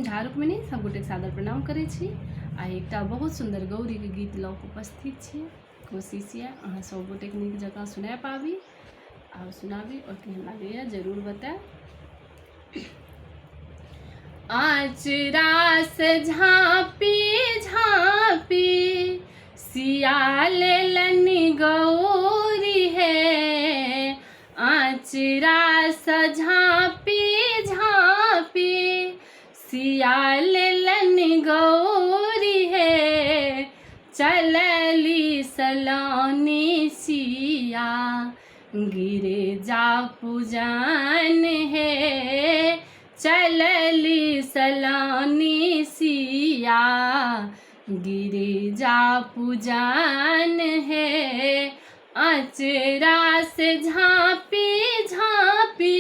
हम झा रुक्मिणी सब गोटे सादर प्रणाम करै छी। आ एकटा बहुत सुंदर गौरी के गीत लऽ कऽ उपस्थित छी। कोशिश ये अहाँ सब गोटे नीक जकाँ सुना पाबी आ सुनाबी और केहन लागैए जरूर बताएब। आँचरा से झाँपी झाँपी सिया लेलनि गौरी है, आँचरा से झाँपी झाँपी सिया लेलनि गौरी है, चलली सलोनी सिया गिरे जा पूजन है, चलली सलोनी सिया गिरे जा पूजन है। आँचरा से झाँपी झाँपी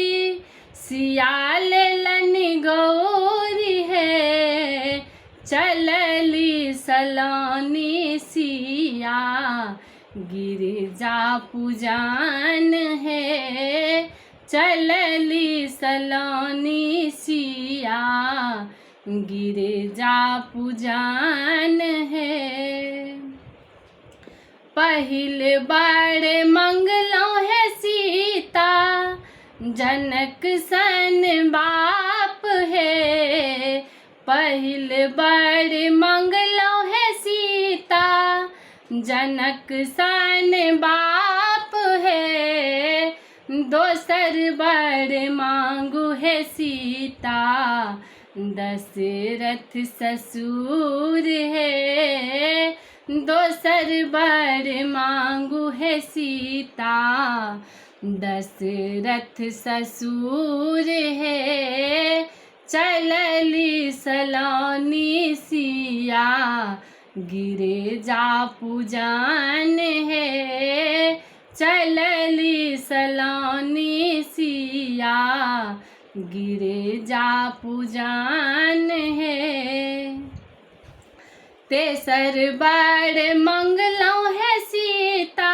सिया लेलनि गौरी है, चलली सलोनी सिया गिरिजा पूजन है, चलली सलोनी सिया गिरिजा पूजन है। पहिल बार मंगलो है सीता, जनक सन बाप है, पहिल बार मंगलो है सीता, जनक सन बाप है, दोसर बार मांगू है सीता, दशरथ ससुर है, दोसर बार मांगू है सीता, दशरथ ससुर है, चलली सलोनी सिया गिरे जा पूजन है, चलली सलोनी सिया गिरे जा पूजन है। तेसर बार मंगलो है सीता,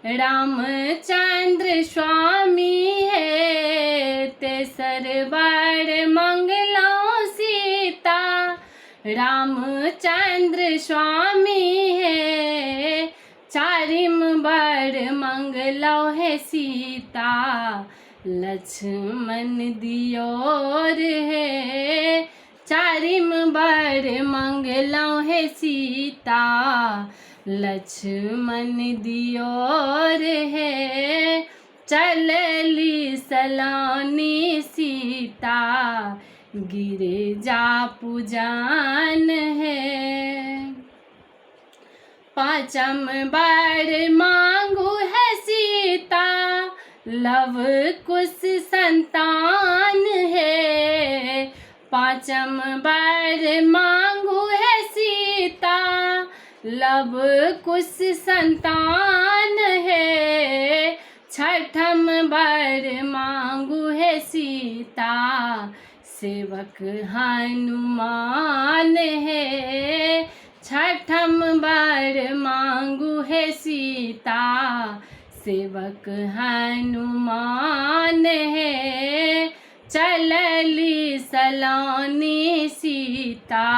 रामचंद्र स्वामी है, तेसर बार मंगलो सीता, रामचंद्र स्वामी है, चारिम बार मंगलो है सीता, लक्ष्मण दियोर है, चारिम बार मंगलो है सीता, लक्ष्मण दियोर है, चलली सलोनी सीता गिरे जा पूजन है। पांचम बार मांगू है सीता, लव कुश संतान है, पांचम बार मांगू है सीता, लव कुश संतान है, छठम बार मांगू है सीता, सेवक हनुमान है, छठम बार मांगू है सीता, सेवक हनुमान है, चलली सलोनी सीता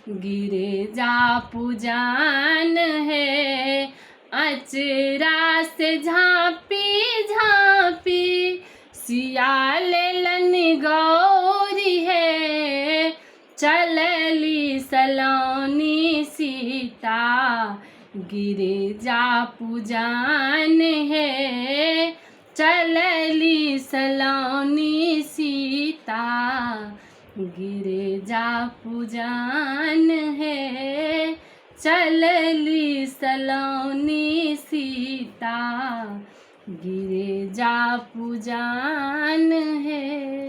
गिरे जा पूजन है। अचरा से झाँपी झाँपी सिया लेलनि गौरी है, चलली सलोनी सीता गिरे जा पूजन है, चलली सलोनी सीता गिरे जा पूजन है, चलली सलोनी सीता गिरे जा पूजन है।